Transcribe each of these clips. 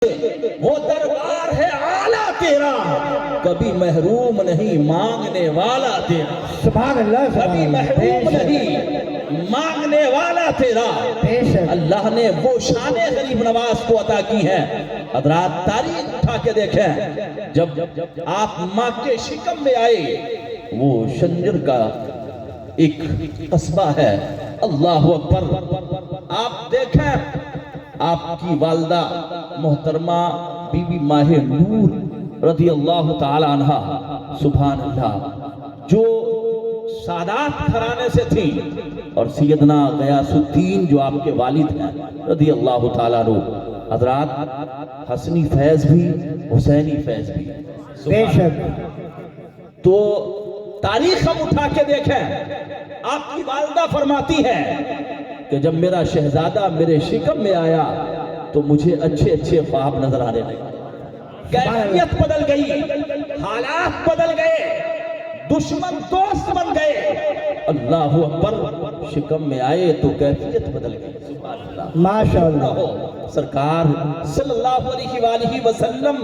وہ دربار ہے آلہ تیرا، کبھی محروم نہیں مانگنے والا تیرا۔ سبحان اللہ، کبھی محروم نہیں مانگنے والا تیرا۔ اللہ نے وہ شان غریب نواز کو عطا کی ہے۔ حضرات تاریخ اٹھا کے دیکھیں، جب آپ ماں کے شکم میں آئے، وہ شنجر کا ایک قصبہ ہے، اللہ اکبر۔ آپ دیکھیں آپ کی والدہ محترمہ بی بی ماہ نور رضی اللہ تعالی عنہ، سبحان اللہ، جو سادات گھرانے سے تھیں، اور سیدنا غیاث الدین جو آپ کے والد ہیں رضی اللہ تعالی عنہ۔ حضرات حسنی فیض بھی، حسینی فیض بھی، بے شک۔ تو تاریخ ہم اٹھا کے دیکھیں، آپ کی والدہ فرماتی ہے کہ جب میرا شہزادہ میرے شکم میں آیا تو مجھے اچھے اچھے خواب نظر آنے لگے، کیفیت بدل گئی، حالات بدل گئے، دشمن دوست بن گئے۔ اللہ اکبر، شکم میں آئے تو کیفیت بدل گئی، سبحان اللہ، ماشاءاللہ۔ سرکار صلی اللہ علیہ وآلہ وسلم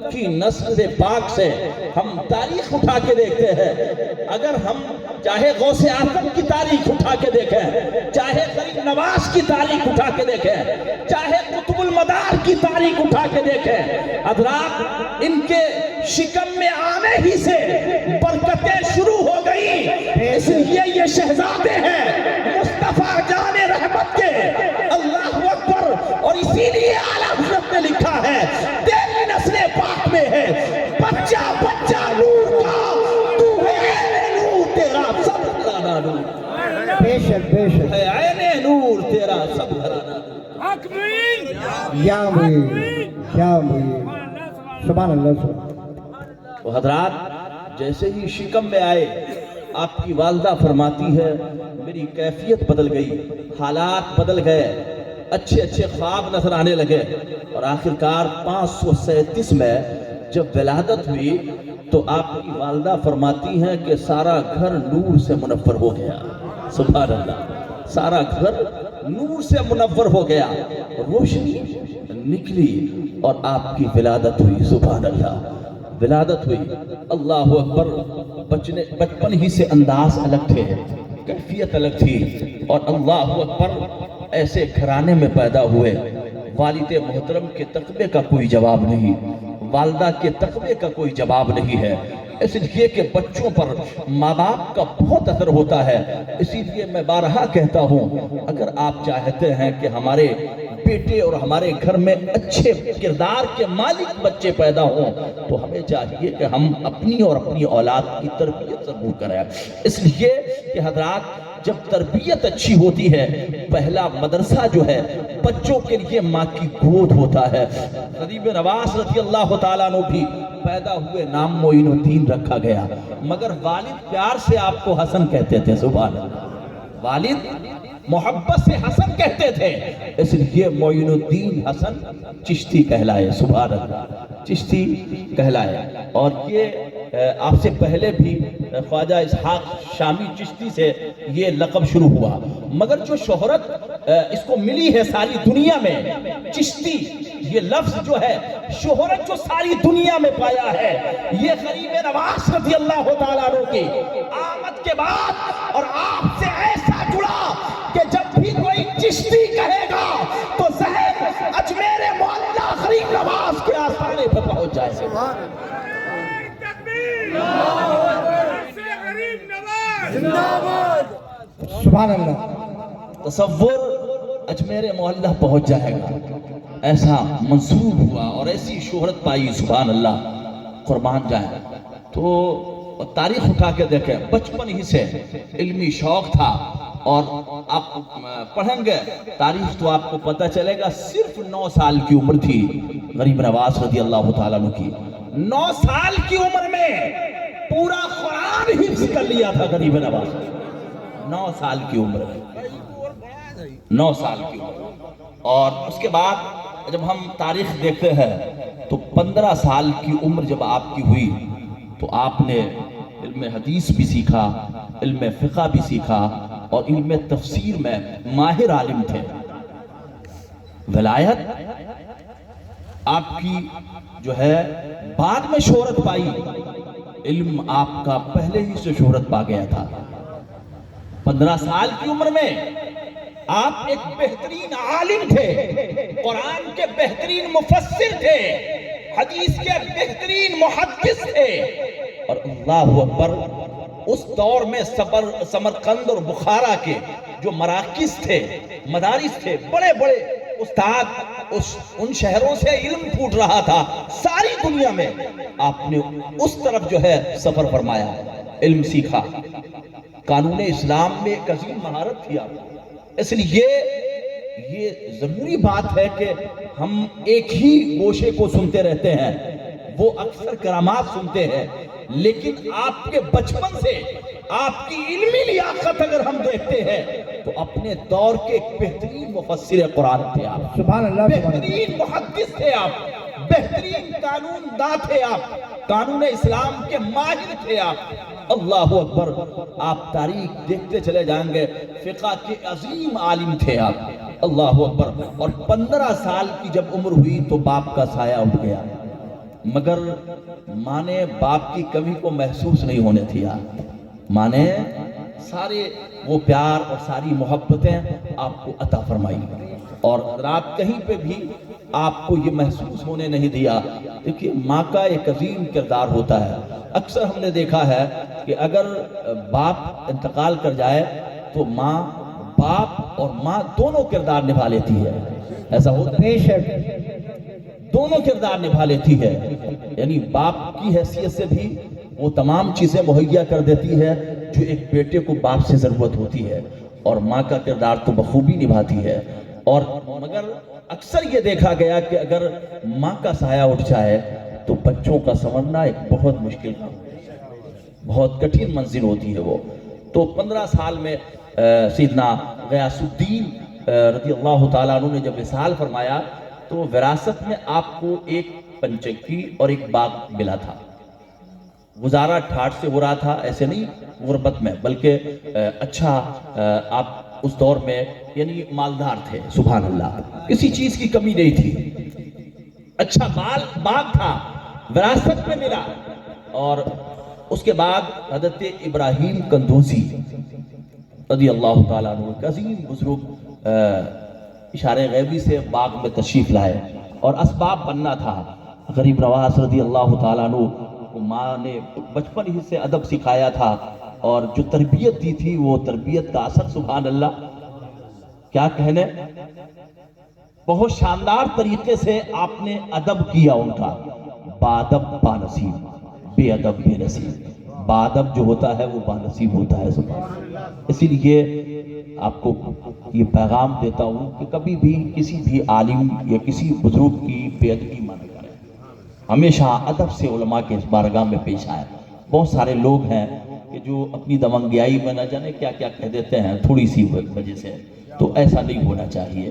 کی نسل پاک سے ہم تاریخ اٹھا کے دیکھتے ہیں، اگر ہم چاہے غوث اعظم کی تاریخ اٹھا کے دیکھیں، چاہے غریب نواز کی تاریخ اٹھا کے دیکھیں، چاہے قطب المدار کی تاریخ اٹھا کے دیکھیں، حضرات ان کے شکم میں آنے ہی سے برکتیں شروع ہو گئی۔ اس لیے یہ شہزادے ہیں مصطفیٰ جان رحمت کے، اللہ اکبر۔ اور اسی لیے اعلیٰ حضرت نے لکھا ہے، تیری نسل پاک میں ہے بچہ بچہ نور کا، تو ہے عین نور تیرا سب گھرانہ نور، بے شک بے شک۔ ہے عین نور تیرا سب گھرانہ نور۔ یا مجید، یا مجید، سبحان اللہ، سبحان۔ تو حضرات جیسے ہی شکم میں آئے، آپ کی والدہ فرماتی ہے میری کیفیت بدل گئی، حالات بدل گئے، اچھے اچھے خواب نظر آنے لگے، اور آخرکار 537 میں جب ولادت ہوئی تو آپ کی والدہ فرماتی ہیں کہ سارا گھر نور سے منور ہو گیا، سبحان اللہ، سارا گھر نور سے منور ہو گیا، روشنی نکلی اور آپ کی ولادت ہوئی، سبحان اللہ، ولادت ہوئی۔ اللہ اکبر، بچپن ہی سے انداز الگ تھے، کیفیت الگ تھی، اور اللہ اکبر ایسے گھرانے میں پیدا ہوئے، والد محترم کے تقوی کا کوئی جواب نہیں، والدہ کے تقوی کا کوئی جواب نہیں ہے، اس لیے کہ بچوں پر ماں باپ کا بہت اثر ہوتا ہے۔ اسی لیے میں بارہا کہتا ہوں، اگر آپ چاہتے ہیں کہ ہمارے بیٹے اور ہمارے گھر میں اچھے کردار کے مالک بچے پیدا ہوں، تو ہمیں چاہیے کہ ہم اپنی اور اپنی اولاد کی تربیت ضرور کریں۔ اس لیے کہ حضرات جب تربیت اچھی ہوتی ہے، پہلا مدرسہ جو ہے بچوں کے لیے ماں کی گود ہوتا ہے۔ غریب نواز رضی اللہ تعالیٰ عنہ بھی پیدا ہوئے، نام معین الدین رکھا گیا، مگر والد پیار سے آپ کو حسن کہتے تھے، سبحان اللہ، والد محبت سے حسن کہتے تھے، اس لیے معین الدین حسن چشتی کہلائے، سبحان اللہ، چشتی کہلائے۔ اور یہ آپ سے پہلے بھی خواجہ اسحاق شامی چشتی سے یہ لقب شروع ہوا، مگر جو شہرت اس کو ملی ہے ساری دنیا میں، چشتی یہ لفظ جو ہے، شہرت جو ساری دنیا میں پایا ہے، یہ غریب نواز رضی اللہ تعالیٰ عنہ کی آمد کے بعد، اور آپ سے ایسا جڑا کہ جب بھی کوئی چشتی کہے گا تو ذہن اجمیر معلیٰ غریب نواز کے آستانے پر پہنچ جائے گا۔ سبحان اللہ۔ تصور اجمیر معلیٰ پہنچ جائے گا، ایسا منصوب ہوا اور ایسی شہرت پائی، سبحان اللہ، قربان جائے۔ تو تاریخ اٹھا کے دیکھیں، بچپن ہی سے علمی شوق تھا، اور آپ پڑھیں گے تاریخ تو آپ کو پتہ چلے گا، صرف 9 سال کی عمر تھی غریب نواز رضی اللہ تعالیٰ عنہ کی۔ 9 سال کی عمر میں پورا قرآن حفظ کر لیا تھا غریب نواز، 9 سال کی عمر میں، 9 سال کی عمر۔ اور اس کے بعد جب ہم تاریخ دیکھتے ہیں تو 15 سال کی عمر جب آپ کی ہوئی تو آپ نے علم حدیث بھی سیکھا، علم فقہ بھی سیکھا، اور علم تفسیر میں ماہر عالم تھے۔ ولایت آپ کی جو ہے بعد میں شہرت پائی، علم آپ کا پہلے ہی سے شہرت پا گیا تھا۔ 15 سال کی عمر میں آپ ایک بہترین عالم تھے، قرآن کے بہترین مفسر تھے، حدیث کے بہترین محدث تھے، اور اللہ اکبر اس دور میں سمرقند اور بخارا کے جو مراکز تھے، مدارس تھے، بڑے بڑے استاد ان شہروں سے علم پھوٹ رہا تھا ساری دنیا میں، آپ نے اس طرف جو ہے سفر فرمایا، علم سیکھا، قانون اسلام میں ایک عظیم مہارت تھی آپ کو۔ اس لیے یہ ضروری بات ہے کہ ہم ایک ہی گوشے کو سنتے رہتے ہیں، وہ اکثر کرامات سنتے ہیں، لیکن آپ کے بچپن سے آپ کی علمی لیاقت اگر ہم دیکھتے ہیں تو اپنے دور کے ایک بہترین مفسر قرآن تھے آپ، سبحان اللہ، بہترین محدث تھے آپ، بہترین قانون داں تھے آپ، قانون اسلام کے ماہر تھے آپ۔ اللہ اکبر، آپ تاریخ دیکھتے چلے جائیں گے، فقہ کے عظیم عالم تھے آپ، اللہ اکبر۔ اور 15 سال کی جب عمر ہوئی تو باپ کا سایہ اٹھ گیا، مگر ماں نے باپ کی کمی کو محسوس نہیں ہونے دیا، ماں نے سارے وہ پیار اور ساری محبتیں آپ کو عطا فرمائی، اور رات کہیں پہ بھی آپ کو یہ محسوس ہونے نہیں دیا۔ دیکھیے ماں کا ایک عظیم کردار ہوتا ہے، اکثر ہم نے دیکھا ہے کہ اگر باپ انتقال کر جائے تو ماں، باپ اور ماں دونوں کردار نبھا لیتی ہے، ایسا ہوتا ہے، بے شک دونوں کردار نبھا لیتی ہے، یعنی باپ کی حیثیت سے بھی وہ تمام چیزیں مہیا کر دیتی ہے جو ایک بیٹے کو باپ سے ضرورت ہوتی ہے، اور ماں کا کردار تو بخوبی نبھاتی ہے۔ اور مگر اکثر یہ دیکھا گیا کہ اگر ماں کا سایہ اٹھ جائے تو بچوں کا سنورنا ایک بہت مشکل کام ہے، بہت کٹھن منزل ہوتی ہے وہ۔ تو 15 سال میں سیدنا غیاث الدین رضی اللہ تعالیٰ عنہ نے جب وصال فرمایا تو وراثت میں آپ کو ایک پنچکی اور ایک باغ ملا تھا، گزارا ٹھاٹ سے ہو رہا تھا، ایسے نہیں غربت میں، بلکہ اچھا آپ اس دور میں یعنی مالدار تھے، سبحان اللہ، کسی چیز کی کمی نہیں تھی، اچھا باغ تھا، وراثت میں ملا۔ اور اس کے بعد حضرت ابراہیم قندوزی رضی اللہ تعالیٰ عنہ، ایک عظیم بزرگ، اشارے غیبی سے باغ میں تشریف لائے، اور اسباب بننا تھا۔ غریب نواز رضی اللہ تعالیٰ عنہ کو ماں نے بچپن ہی سے ادب سکھایا تھا، اور جو تربیت دی تھی وہ تربیت کا اثر، سبحان اللہ کیا کہنے، بہت شاندار طریقے سے آپ نے ادب کیا ان کا، بادب بانصیب، بے ادب بے نصیب، بادب جو ہوتا ہے وہ بانصیب ہوتا ہے، سبحان اللہ۔ اسی لیے آپ کو یہ پیغام دیتا ہوں کہ کبھی بھی کسی بھی عالم یا کسی بزرگ کی بے ادبی نہ کریں، ہمیشہ ادب سے علماء کے اس بارگاہ میں پیش آئے۔ بہت سارے لوگ ہیں کہ جو اپنی دمنگیائی میں نہ جانے کیا کیا کہہ دیتے ہیں تھوڑی سی وجہ سے، تو ایسا نہیں ہونا چاہیے۔